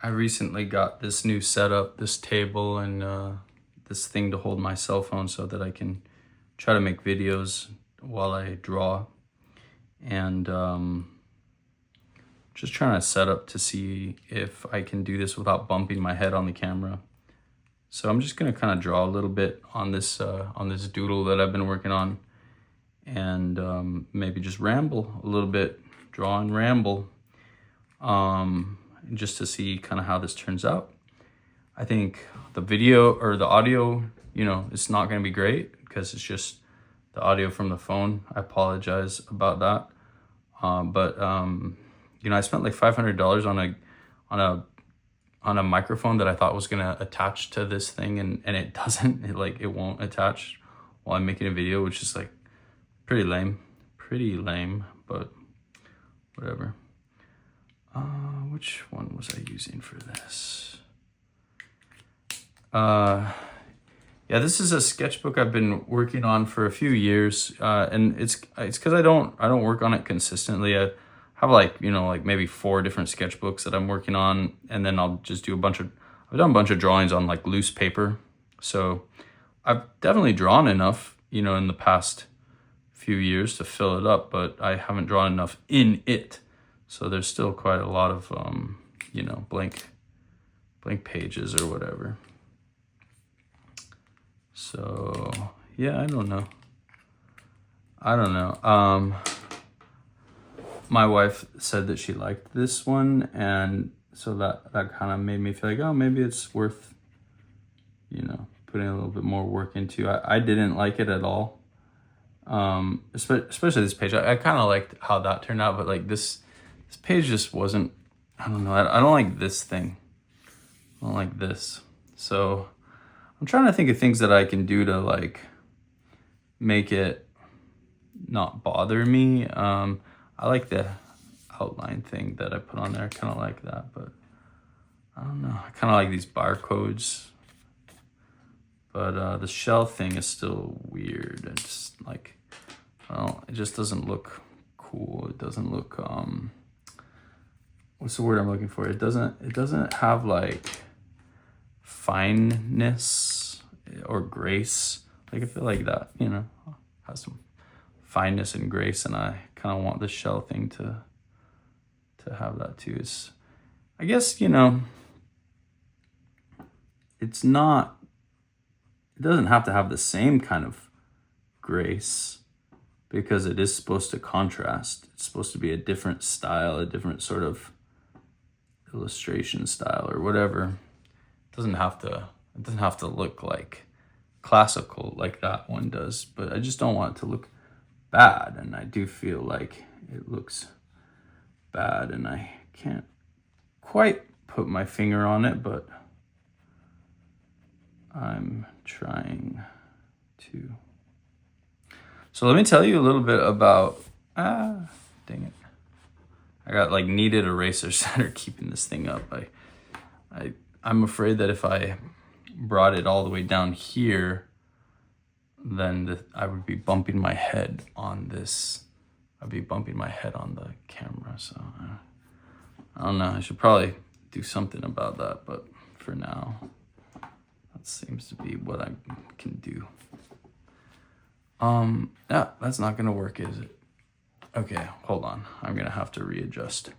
I recently got this new setup, this table and this thing to hold my cell phone so that I can try to make videos while I draw. And just trying to set up to see if I can do this without bumping my head on the camera. So I'm just gonna kind of draw a little bit on this doodle that I've been working on, and maybe just ramble a little bit, draw and ramble, just to see kind of how this turns out. I think the video or the audio, it's not gonna be great because it's just the audio from the phone. I apologize about that. But I spent like $500 on a microphone that I thought was gonna attach to this thing, and it doesn't. It won't attach while I'm making a video, which is like pretty lame, but whatever. Which one was I using for this? Yeah, this is a sketchbook I've been working on for a few years, and it's because I don't work on it consistently. I have maybe 4 different sketchbooks that I'm working on, and then I'll just do I've done a bunch of drawings on like loose paper. So I've definitely drawn enough, in the past few years to fill it up, but I haven't drawn enough in it. So there's still quite a lot of blank pages or whatever. So yeah, I don't know. My wife said that she liked this one, and so that kind of made me feel like, oh, maybe it's worth putting a little bit more work into. I didn't like it at all, especially this page. I kind of liked how that turned out, but like this page just wasn't. I don't know. I don't like this thing. I don't like this. So I'm trying to think of things that I can do to like make it not bother me. I like the outline thing that I put on there. I kind of like that, but I don't know. I kind of like these barcodes, but the shell thing is still weird. It's like, it just doesn't look cool. It doesn't look, what's the word I'm looking for? It doesn't have like fineness or grace. Like I feel like that, has some fineness and grace, and I kind of want the shell thing to have that too. Is, I guess, it's not, it doesn't have to have the same kind of grace because it is supposed to contrast. It's supposed to be a different style, a different sort of illustration style or whatever. It doesn't have to look like classical like that one does, but I just don't want it to look bad, and I do feel like it looks bad, and I can't quite put my finger on it, but I'm trying to. So let me tell you a little bit about, dang it. I got like kneaded erasers that are keeping this thing up. I'm afraid that if I brought it all the way down here, then I would be bumping my head on this. I'd be bumping my head on the camera. So I don't know. I should probably do something about that. But for now, that seems to be what I can do. Yeah, that's not going to work, is it? Okay, hold on. I'm going to have to readjust.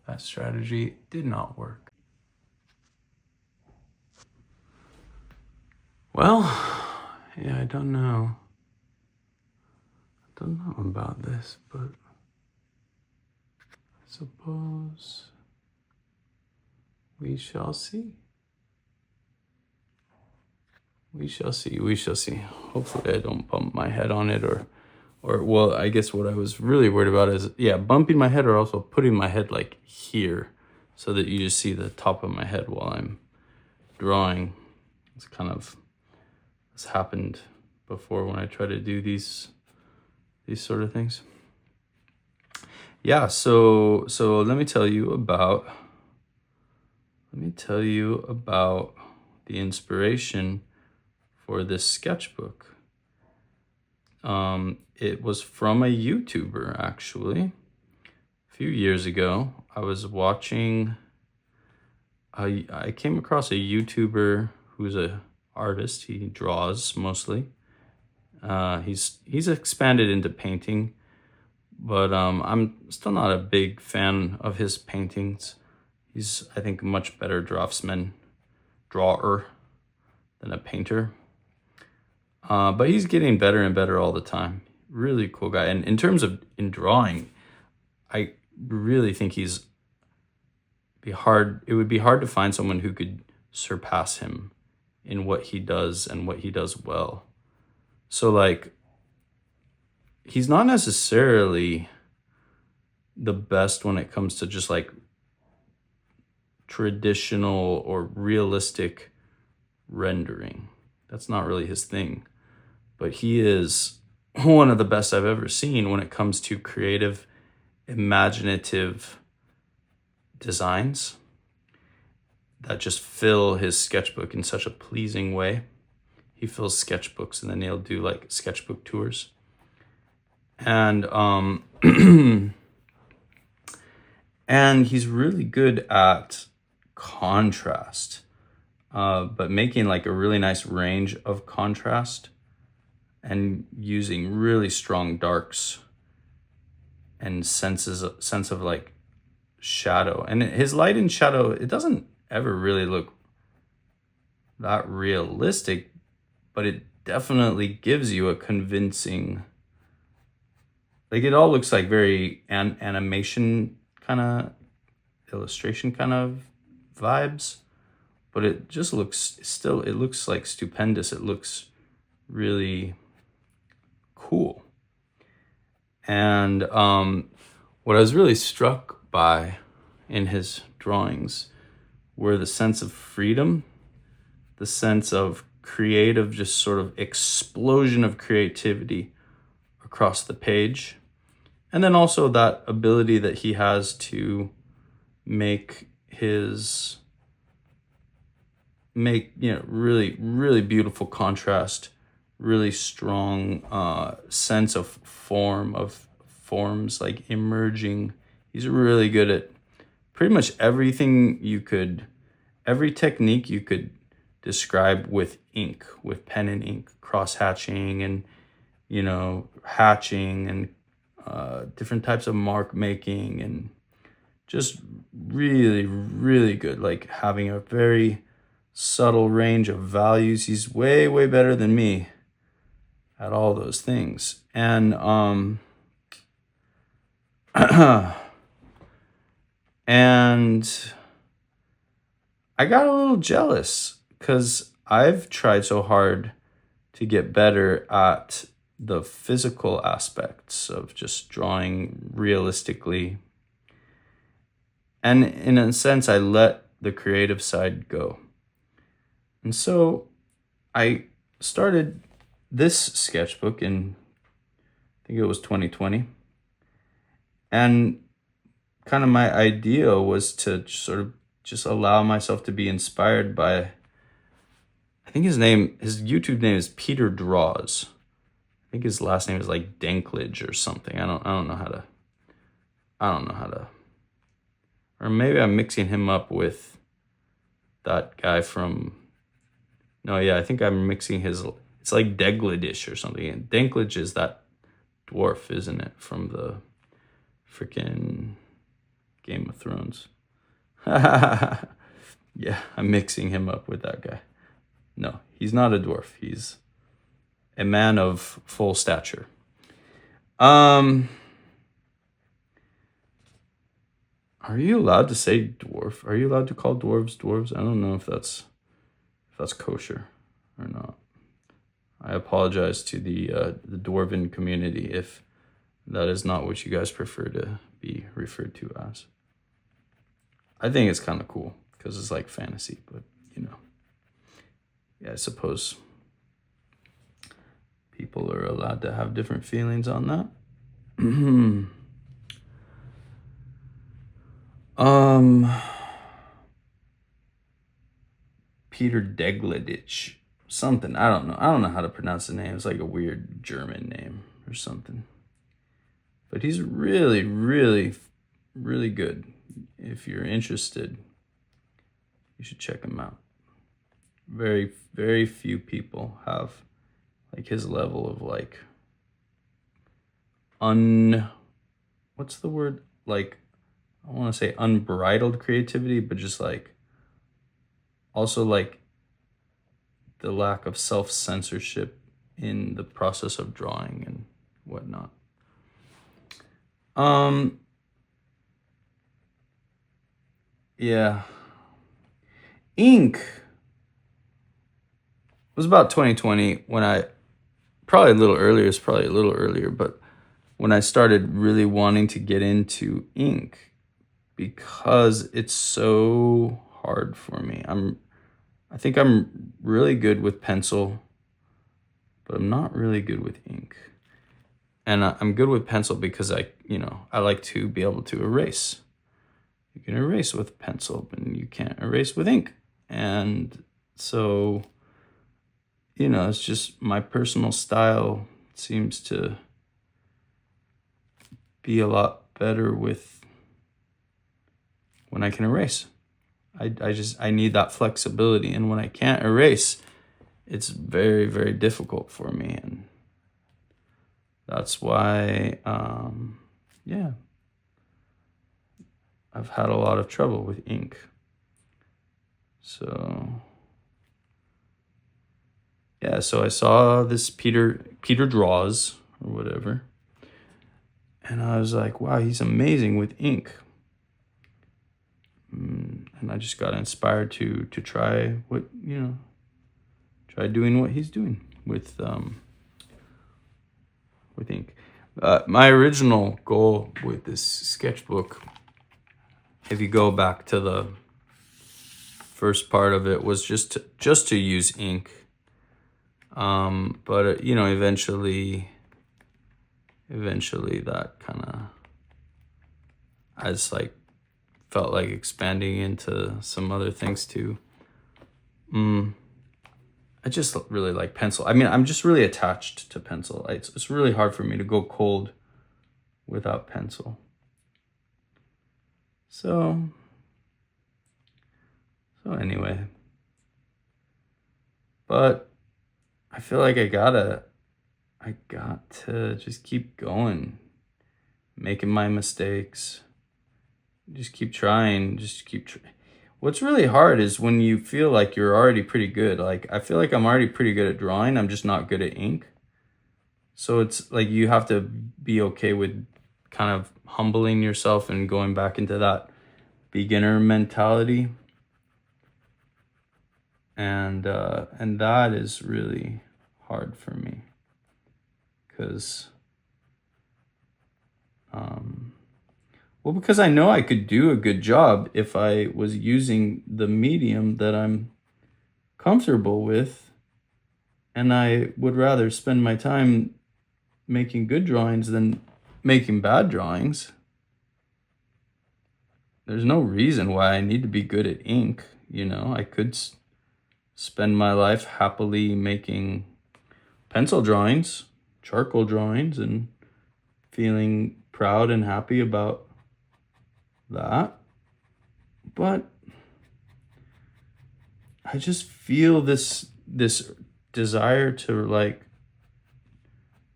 That strategy did not work. Well, yeah, I don't know about this, but I suppose we shall see. We shall see. Hopefully I don't bump my head on it or well, I guess what I was really worried about is, bumping my head or also putting my head like here so that you just see the top of my head while I'm drawing. It's kind of, this happened before when I try to do these sort of things. Yeah, so let me tell you about the inspiration for this sketchbook. It was from a YouTuber, actually. A few years ago, I was watching I came across a YouTuber who's a artist. He draws mostly. He's expanded into painting, but I'm still not a big fan of his paintings. He's, I think, a much better drawer than a painter. But he's getting better and better all the time. Really cool guy. And in terms of in drawing, I really think it would be hard to find someone who could surpass him in what he does and what he does well. So like, he's not necessarily the best when it comes to just like traditional or realistic rendering. That's not really his thing. But he is one of the best I've ever seen when it comes to creative, imaginative designs that just fill his sketchbook in such a pleasing way. He fills sketchbooks and then he'll do like sketchbook tours. And and he's really good at contrast, but making like a really nice range of contrast and using really strong darks and sense of like shadow. And his light and shadow, it doesn't ever really look that realistic, but it definitely gives you a convincing, like it all looks like very animation kind of illustration kind of vibes, but it just looks it looks like stupendous. It looks really cool. And what I was really struck by in his drawings were the sense of freedom, the sense of creative, just sort of explosion of creativity across the page. And then also that ability that he has to make really, really beautiful contrast, really strong sense of forms like emerging. He's really good at pretty much every technique you could describe with ink, with pen and ink, cross hatching and, hatching and different types of mark making, and just really, really good, like having a very subtle range of values. He's way, way better than me at all those things. And and I got a little jealous because I've tried so hard to get better at the physical aspects of just drawing realistically. And in a sense, I let the creative side go. And so I started this sketchbook in, I think it was 2020. And kind of my idea was to sort of just allow myself to be inspired by, I think his YouTube name is Peter Draws. I think his last name is like Deligdisch or something. I don't know how to, or maybe I'm mixing him up with that guy from, no, yeah, I think I'm mixing it's like Deligdisch or something. And Deligdisch is that dwarf, isn't it? From the freaking Game of Thrones. Yeah, I'm mixing him up with that guy. No, he's not a dwarf. He's a man of full stature. Are you allowed to say dwarf? Are you allowed to call dwarves? I don't know if that's kosher or not. I apologize to the dwarven community if that is not what you guys prefer to be referred to as. I think it's kind of cool because it's like fantasy, but yeah, I suppose people are allowed to have different feelings on that. Peter Deligdisch, something. I don't know how to pronounce the name. It's like a weird German name or something. But he's really, really, really good. If you're interested You should check him out. Very, very few people have like his level of like what's the word? Like, I want to say unbridled creativity, but just like also like the lack of self-censorship in the process of drawing and whatnot. Yeah. Ink was about 2020 when I, probably a little earlier, but when I started really wanting to get into ink because it's so hard for me. I think I'm really good with pencil, but I'm not really good with ink. And I'm good with pencil because I like to be able to erase. You can erase with pencil, but you can't erase with ink. And so, it's just my personal style seems to be a lot better with when I can erase. I need that flexibility. And when I can't erase, it's very, very difficult for me. And that's why, I've had a lot of trouble with ink. So, so I saw this Peter Draws or whatever. And I was like, wow, he's amazing with ink. And I just got inspired to try try doing what he's doing with ink. My original goal with this sketchbook, if you go back to the first part of it, was just to use ink. But eventually that kind of, I just like felt like expanding into some other things too. I just really like pencil. I mean, I'm just really attached to pencil. It's really hard for me to go cold without pencil. So anyway, but I feel like I got to just keep going, making my mistakes, just keep trying, What's really hard is when you feel like you're already pretty good. Like, I feel like I'm already pretty good at drawing. I'm just not good at ink. So it's like you have to be okay with kind of humbling yourself and going back into that beginner mentality. And that is really hard for me because because I know I could do a good job if I was using the medium that I'm comfortable with, and I would rather spend my time making good drawings than making bad drawings. There's no reason why I need to be good at ink. I could spend my life happily making pencil drawings, charcoal drawings, and feeling proud and happy about that. But I just feel this desire to like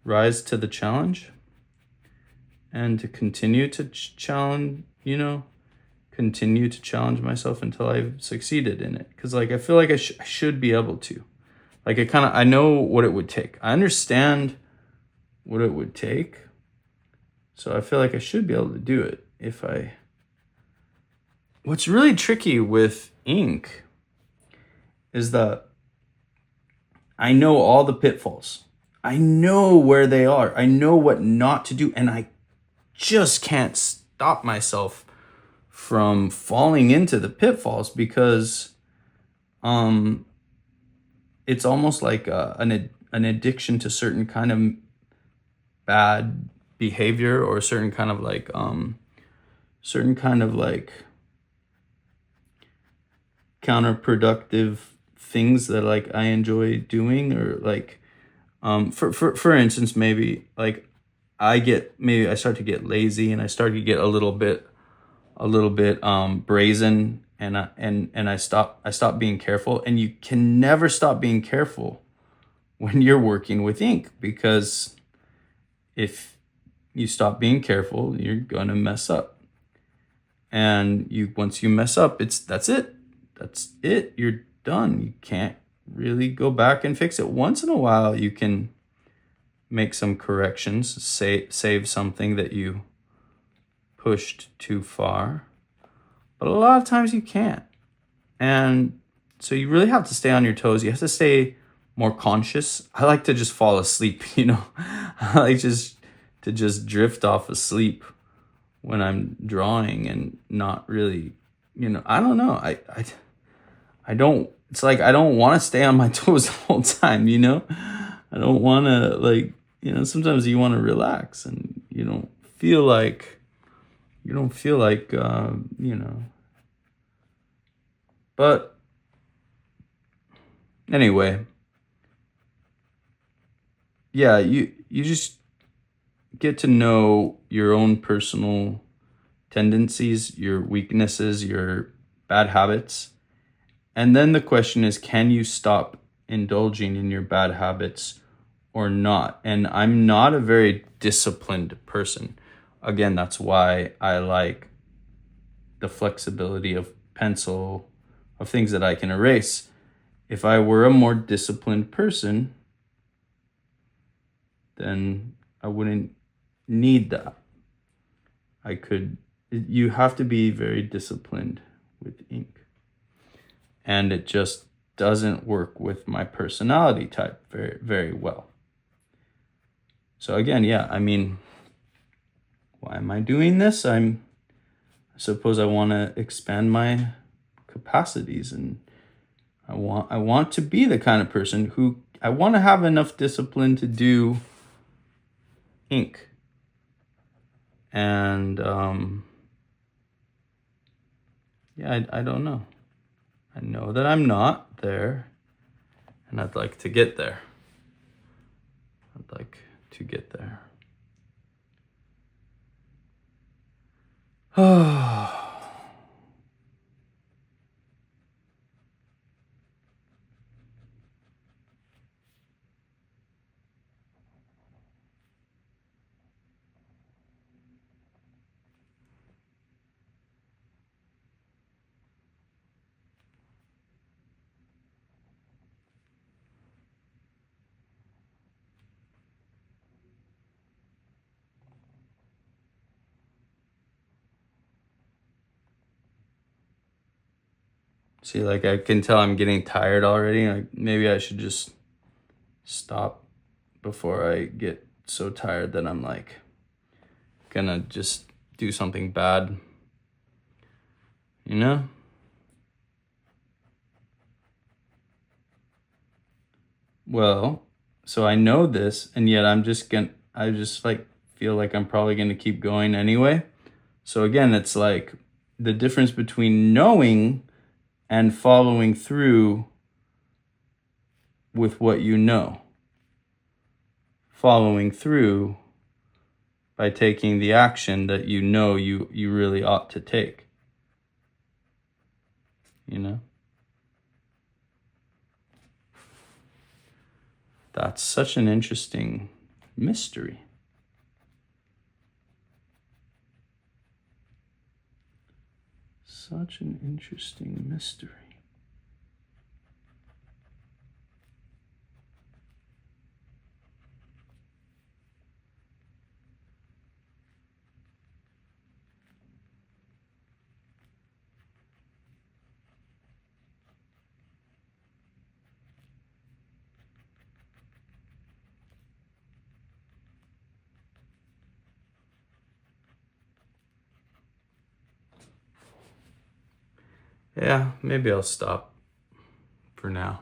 rise to the challenge and to continue to continue to challenge myself until I've succeeded in it. Because like I feel like I should be able to. Like I know what it would take. I understand what it would take. So I feel like I should be able to do it if I... What's really tricky with ink is that I know all the pitfalls. I know where they are. I know what not to do. And I just can't stop myself from falling into the pitfalls because it's almost like an addiction to certain kind of bad behavior or certain kind of like counterproductive things that like I enjoy doing, or like for instance, maybe like I start to get lazy and I start to get a little bit brazen and I stop being careful. And you can never stop being careful when you're working with ink, because if you stop being careful, you're gonna mess up. And once you mess up, that's it. That's it. You're done. You can't really go back and fix it. Once in a while, you can make some corrections, save something that you pushed too far. But a lot of times you can't. And so you really have to stay on your toes. You have to stay more conscious. I like to just fall asleep, I like to just drift off asleep when I'm drawing and not really, I don't know. I don't, it's like I don't want to stay on my toes the whole time, I don't want to, like, sometimes you want to relax and you don't feel like, but anyway, yeah, you just get to know your own personal tendencies, your weaknesses, your bad habits. And then the question is, can you stop indulging in your bad habits or not? And I'm not a very disciplined person. Again, that's why I like the flexibility of pencil, of things that I can erase. If I were a more disciplined person, then I wouldn't need that. You have to be very disciplined with ink. And it just doesn't work with my personality type very, very well. So again, yeah, why am I doing this? I suppose I want to expand my capacities, and I want to be the kind of person who I want to have enough discipline to do ink. And I don't know. I know that I'm not there, and I'd like to get there. I'd like to get there. See, like, I can tell I'm getting tired already. Like, maybe I should just stop before I get so tired that I'm like gonna just do something bad. Well, so I know this, and yet I just like feel like I'm probably gonna keep going anyway. So again, it's like the difference between knowing and following through with what you know. Following through by taking the action that you know you really ought to take. That's such an interesting mystery. Such an interesting mystery. Yeah, maybe I'll stop for now.